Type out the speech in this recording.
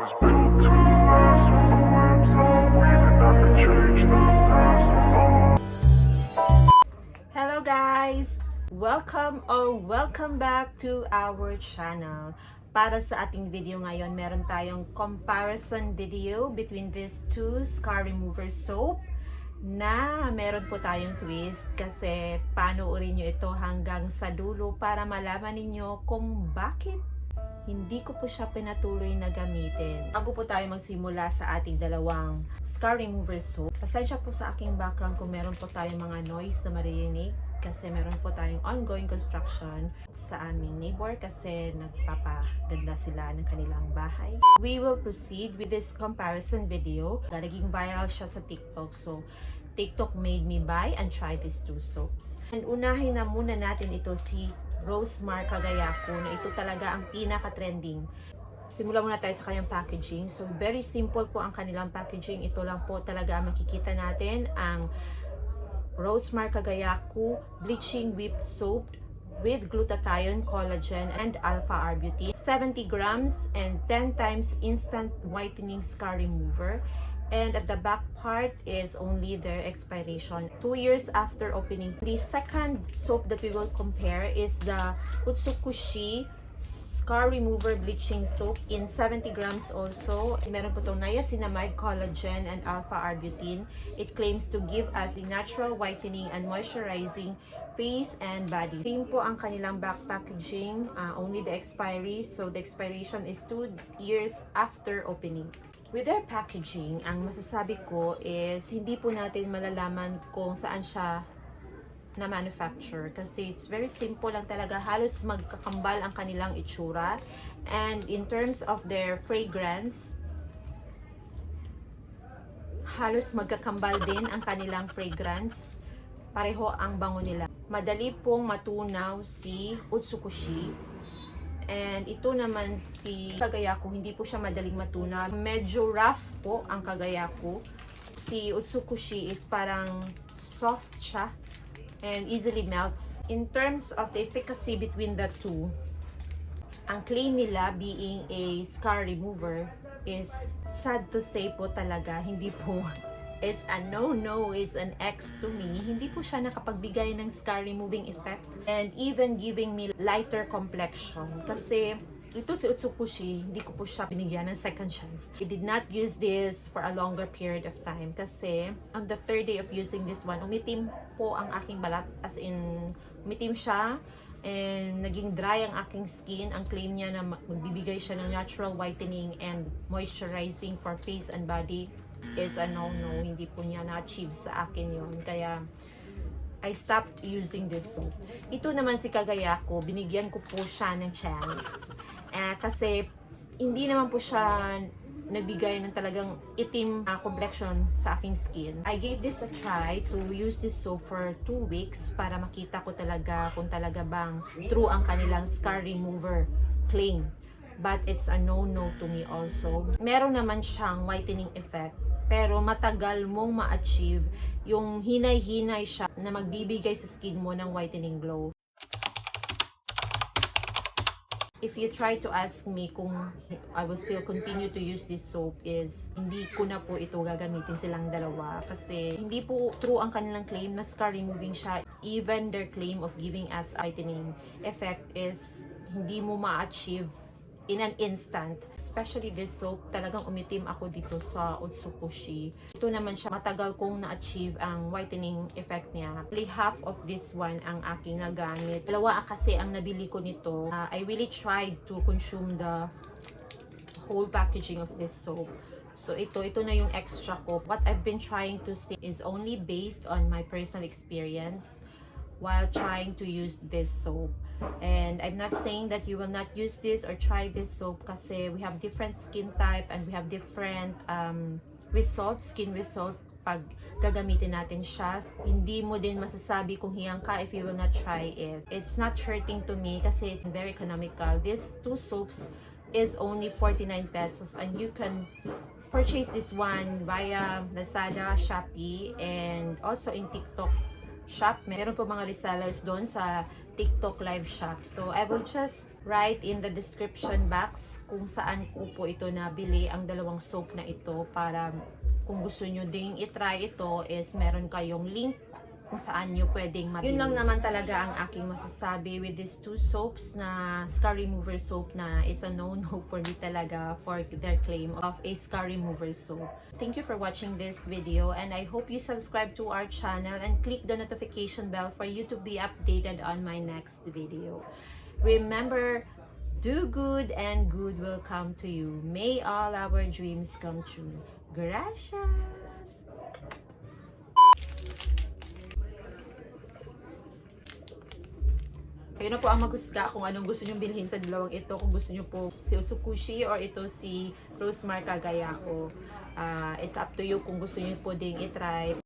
was built to last. With the webs I'm weaving, I could change the past. Hello guys! Welcome back to our channel. Para sa ating video ngayon, meron tayong comparison video between these two scar remover soap na meron po tayong twist kasi panoorin nyo ito hanggang sa dulo para malaman ninyo kung bakit hindi ko po siya pinatuloy na gamitin. Bago po tayo magsimula sa ating dalawang scar remover soap, pasensya po sa aking background kung meron po tayong mga noise na maririnig kasi meron po tayong ongoing construction sa aming neighbor kasi nagpapaganda sila ng kanilang bahay. We will proceed with this comparison video. Naging viral siya sa TikTok, so TikTok made me buy and try these two soaps. And unahin na muna natin ito si Rosemar Kagayako na ito talaga ang pinaka-trending. Simulan muna tayo sa kanyang packaging. So very simple po ang kanilang packaging. Ito lang po talaga ang makikita natin, ang Rosemar Kagayako Bleaching Whip Soap with glutathione, collagen, and alpha-arbutin. 70 grams and 10 times instant whitening scar remover. And at the back part is only their expiration 2 years after opening. The second soap that we will compare is the Utsukushi Scar Remover Bleaching Soap in 70 grams also. Meron po itong niacinamide, collagen, and alpha-arbutin. It claims to give us a natural whitening and moisturizing face and body. Same po ang kanilang back packaging, only the expiry. So the expiration is 2 years after opening. With their packaging, ang masasabi ko is hindi po natin malalaman kung saan siya na manufacture kasi it's very simple lang talaga, halos magkakambal ang kanilang itsura. And in terms of their fragrance, halos magkakambal din ang kanilang fragrance. Pareho ang bango nila. Madali pong matunaw si Utsukushi. And ito naman si Kagayako, hindi po siya madaling matunaw. Medyo rough po ang Kagayako. Si Utsukushi is parang soft siya and easily melts. In terms of the efficacy between the two, ang claim nila being a scar remover is, sad to say po talaga, hindi po is a no-no, is an X to me. Hindi po siya nakapagbigay ng scar removing effect and even giving me lighter complexion. Kasi ito si Utsukushi, hindi ko po siya binigyan ng second chance. I did not use this for a longer period of time kasi on the third day of using this one, umitim po ang aking balat, as in umitim siya and naging dry ang aking skin. Ang claim niya na magbibigay siya ng natural whitening and moisturizing for face and body is a no-no. Hindi po niya na-achieve sa akin yon. Kaya I stopped using this soap. Ito naman si Kagayako, binigyan ko po siya ng chance. Kasi hindi naman po siya nagbigay ng talagang itim complexion sa aking skin. I gave this a try to use this soap for 2 weeks para makita ko talaga kung talaga bang true ang kanilang scar remover claim. But it's a no-no to me also. Meron naman siyang whitening effect, pero matagal mong ma-achieve yung hinay-hinay siya na magbibigay sa skin mo ng whitening glow. If you try to ask me kung I will still continue to use this soap, is hindi ko na po ito gagamitin silang dalawa kasi hindi po true ang kanilang claim na scar removing siya. Even their claim of giving us whitening effect is hindi mo ma-achieve in an instant. Especially this soap, talagang umitim ako dito sa Utsukushi. Ito naman siya, matagal kong na-achieve ang whitening effect niya. Only half of this one ang aking nagamit. Dalawa kasi ang nabili ko nito. I really tried to consume the whole packaging of this soap. So ito na yung extra ko. What I've been trying to say is only based on my personal experience while trying to use this soap. And I'm not saying that you will not use this or try this soap kasi we have different skin type and we have different skin result pag gagamitin natin siya. Hindi mo din masasabi kung hiyang ka if you will not try it. It's not hurting to me kasi it's very economical. These two soaps is only 49 pesos and you can purchase this one via Lazada, Shopee, and also in TikTok shop. Meron po mga resellers doon sa TikTok live shop. So I will just write in the description box kung saan ko po ito nabili ang dalawang soap na ito, para kung gusto nyo ding itry ito is meron kayong link kung saan nyo pwedeng mabili. Yun lang naman talaga ang aking masasabi with these two soaps na scar remover soap na it's a no-no for me talaga for their claim of a scar remover soap. Thank you for watching this video, and I hope you subscribe to our channel and click the notification bell for you to be updated on my next video. Remember, do good and good will come to you. May all our dreams come true. Gracias! Kayo na po ang maghusga kung anong gusto nyo bilhin sa dalawang ito. Kung gusto nyo po si Utsukushi or ito si Rosemar Kagayako. It's up to you kung gusto nyo po ding itry.